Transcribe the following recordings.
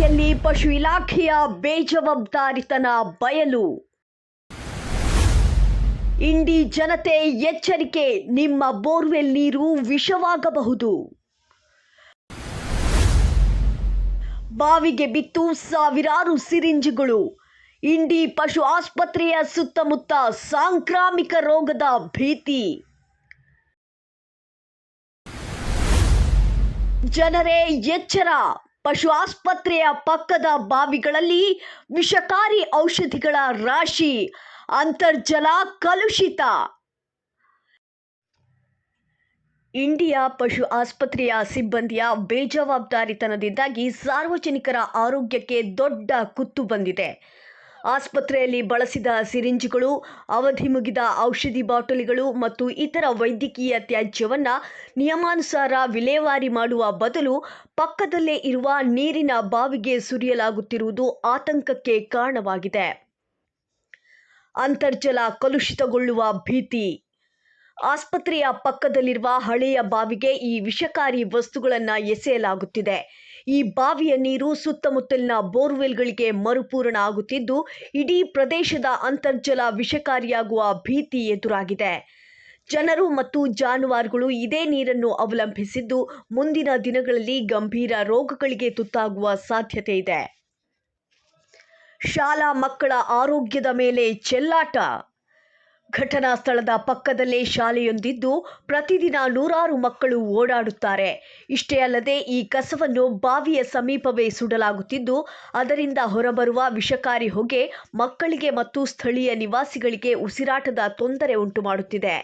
ಬಾವಿಯಲ್ಲಿ ಪಶು ಇಲಾಖೆಯ ಬೇಜವಾಬ್ದಾರಿತನ ಬಯಲು. ಇಂಡಿ ಜನತೆ ಎಚ್ಚರಿಕೆ, ನಿಮ್ಮ ಬೋರ್ವೆಲ್ ನೀರು ವಿಷವಾಗಬಹುದು. ಬಾವಿಗೆ ಬಿತ್ತು ಸಾವಿರಾರು ಸಿರಿಂಜ್ಗಳು. ಇಂಡಿ ಪಶು ಆಸ್ಪತ್ರೆಯ ಸುತ್ತಮುತ್ತ ಸಾಂಕ್ರಾಮಿಕ ರೋಗದ ಭೀತಿ. ಜನರೇ ಎಚ್ಚರ, ಪಶು ಆಸ್ಪತ್ರೆಯ ಪಕ್ಕದ ಬಾವಿಗಳಲ್ಲಿ ವಿಷಕಾರಿ ಔಷಧಿಗಳ ರಾಶಿ, ಅಂತರ್ಜಲ ಕಲುಷಿತ. ಇಂಡಿಯಾ ಪಶು ಆಸ್ಪತ್ರೆಯ ಸಿಬ್ಬಂದಿಯ ಬೇಜವಾಬ್ದಾರಿತನದಿಂದಾಗಿ ಸಾರ್ವಜನಿಕರ ಆರೋಗ್ಯಕ್ಕೆ ದೊಡ್ಡ ಕುತ್ತು ಬಂದಿದೆ. ಆಸ್ಪತ್ರೆಯಲ್ಲಿ ಬಳಸಿದ ಸಿರಿಂಜ್ಗಳು, ಅವಧಿ ಮುಗಿದ ಔಷಧಿ ಬಾಟಲಿಗಳು ಮತ್ತು ಇತರ ವೈದ್ಯಕೀಯ ತ್ಯಾಜ್ಯವನ್ನು ನಿಯಮಾನುಸಾರ ವಿಲೇವಾರಿ ಮಾಡುವ ಬದಲು ಪಕ್ಕದಲ್ಲೇ ಇರುವ ನೀರಿನ ಬಾವಿಗೆ ಸುರಿಯಲಾಗುತ್ತಿರುವುದು ಆತಂಕಕ್ಕೆ ಕಾರಣವಾಗಿದೆ. ಅಂತರ್ಜಲ ಕಲುಷಿತಗೊಳ್ಳುವ ಭೀತಿ. ಆಸ್ಪತ್ರೆಯ ಪಕ್ಕದಲ್ಲಿರುವ ಹಳೆಯ ಬಾವಿಗೆ ಈ ವಿಷಕಾರಿ ವಸ್ತುಗಳನ್ನು ಎಸೆಯಲಾಗುತ್ತಿದೆ. ಈ ಬಾವಿಯ ನೀರು ಸುತ್ತಮುತ್ತಲಿನ ಬೋರ್ವೆಲ್ಗಳಿಗೆ ಮರುಪೂರಣ ಆಗುತ್ತಿದ್ದು, ಇಡೀ ಪ್ರದೇಶದ ಅಂತರ್ಜಲ ವಿಷಕಾರಿಯಾಗುವ ಭೀತಿ ಎದುರಾಗಿದೆ. ಜನರು ಮತ್ತು ಜಾನುವಾರುಗಳು ಇದೇ ನೀರನ್ನು ಅವಲಂಬಿಸಿದ್ದು, ಮುಂದಿನ ದಿನಗಳಲ್ಲಿ ಗಂಭೀರ ರೋಗಗಳಿಗೆ ತುತ್ತಾಗುವ ಸಾಧ್ಯತೆ ಇದೆ. ಶಾಲಾ ಮಕ್ಕಳ ಆರೋಗ್ಯದ ಮೇಲೆ ಚೆಲ್ಲಾಟ. ಘಟನಾ ಸ್ಥಳದ ಪಕ್ಕದಲ್ಲೇ ಶಾಲೆಯೊಂದಿದ್ದು, ಪ್ರತಿದಿನ ನೂರಾರು ಮಕ್ಕಳು ಓಡಾಡುತ್ತಾರೆ. ಇಷ್ಟೇ ಅಲ್ಲದೆ ಈ ಕಸವನ್ನು ಬಾವಿಯ ಸಮೀಪವೇ ಸುಡಲಾಗುತ್ತಿದ್ದು, ಅದರಿಂದ ಹೊರಬರುವ ವಿಷಕಾರಿ ಹೊಗೆ ಮಕ್ಕಳಿಗೆ ಮತ್ತು ಸ್ಥಳೀಯ ನಿವಾಸಿಗಳಿಗೆ ಉಸಿರಾಟದ ತೊಂದರೆ ಉಂಟುಮಾಡುತ್ತಿದೆ.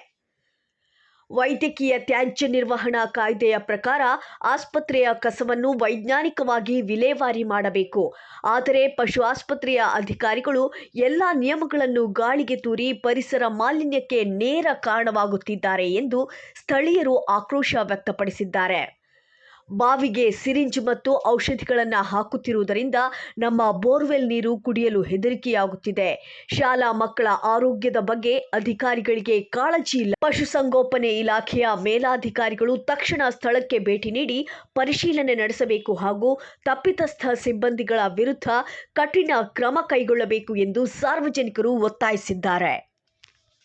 ವೈದ್ಯಕೀಯ ತ್ಯಾಜ್ಯ ನಿರ್ವಹಣಾ ಕಾಯ್ದೆಯ ಪ್ರಕಾರ ಆಸ್ಪತ್ರೆಯ ಕಸವನ್ನು ವೈಜ್ಞಾನಿಕವಾಗಿ ವಿಲೇವಾರಿ ಮಾಡಬೇಕು. ಆದರೆ ಪಶು ಆಸ್ಪತ್ರೆಯ ಅಧಿಕಾರಿಗಳು ಎಲ್ಲ ನಿಯಮಗಳನ್ನು ಗಾಳಿಗೆ ತೂರಿ ಪರಿಸರ ಮಾಲಿನ್ಯಕ್ಕೆ ನೇರ ಕಾರಣವಾಗುತ್ತಿದ್ದಾರೆ ಎಂದು ಸ್ಥಳೀಯರು ಆಕ್ರೋಶ ವ್ಯಕ್ತಪಡಿಸಿದ್ದಾರೆ. ಬಾವಿಗೆ ಸಿರಿಂಜ್ ಮತ್ತು ಔಷಧಿಗಳನ್ನು ಹಾಕುತ್ತಿರುವುದರಿಂದ ನಮ್ಮ ಬೋರ್ವೆಲ್ ನೀರು ಕುಡಿಯಲು ಹೆದರಿಕೆಯಾಗುತ್ತಿದೆ. ಶಾಲಾ ಮಕ್ಕಳ ಆರೋಗ್ಯದ ಬಗ್ಗೆ ಅಧಿಕಾರಿಗಳಿಗೆ ಕಾಳಜಿ ಇಲ್ಲ. ಪಶುಸಂಗೋಪನೆ ಇಲಾಖೆಯ ಮೇಲಾಧಿಕಾರಿಗಳು ತಕ್ಷಣ ಸ್ಥಳಕ್ಕೆ ಭೇಟಿ ನೀಡಿ ಪರಿಶೀಲನೆ ನಡೆಸಬೇಕು ಹಾಗೂ ತಪ್ಪಿತಸ್ಥ ಸಿಬ್ಬಂದಿಗಳ ವಿರುದ್ಧ ಕಠಿಣ ಕ್ರಮ ಕೈಗೊಳ್ಳಬೇಕು ಎಂದು ಸಾರ್ವಜನಿಕರು ಒತ್ತಾಯಿಸಿದ್ದಾರೆ.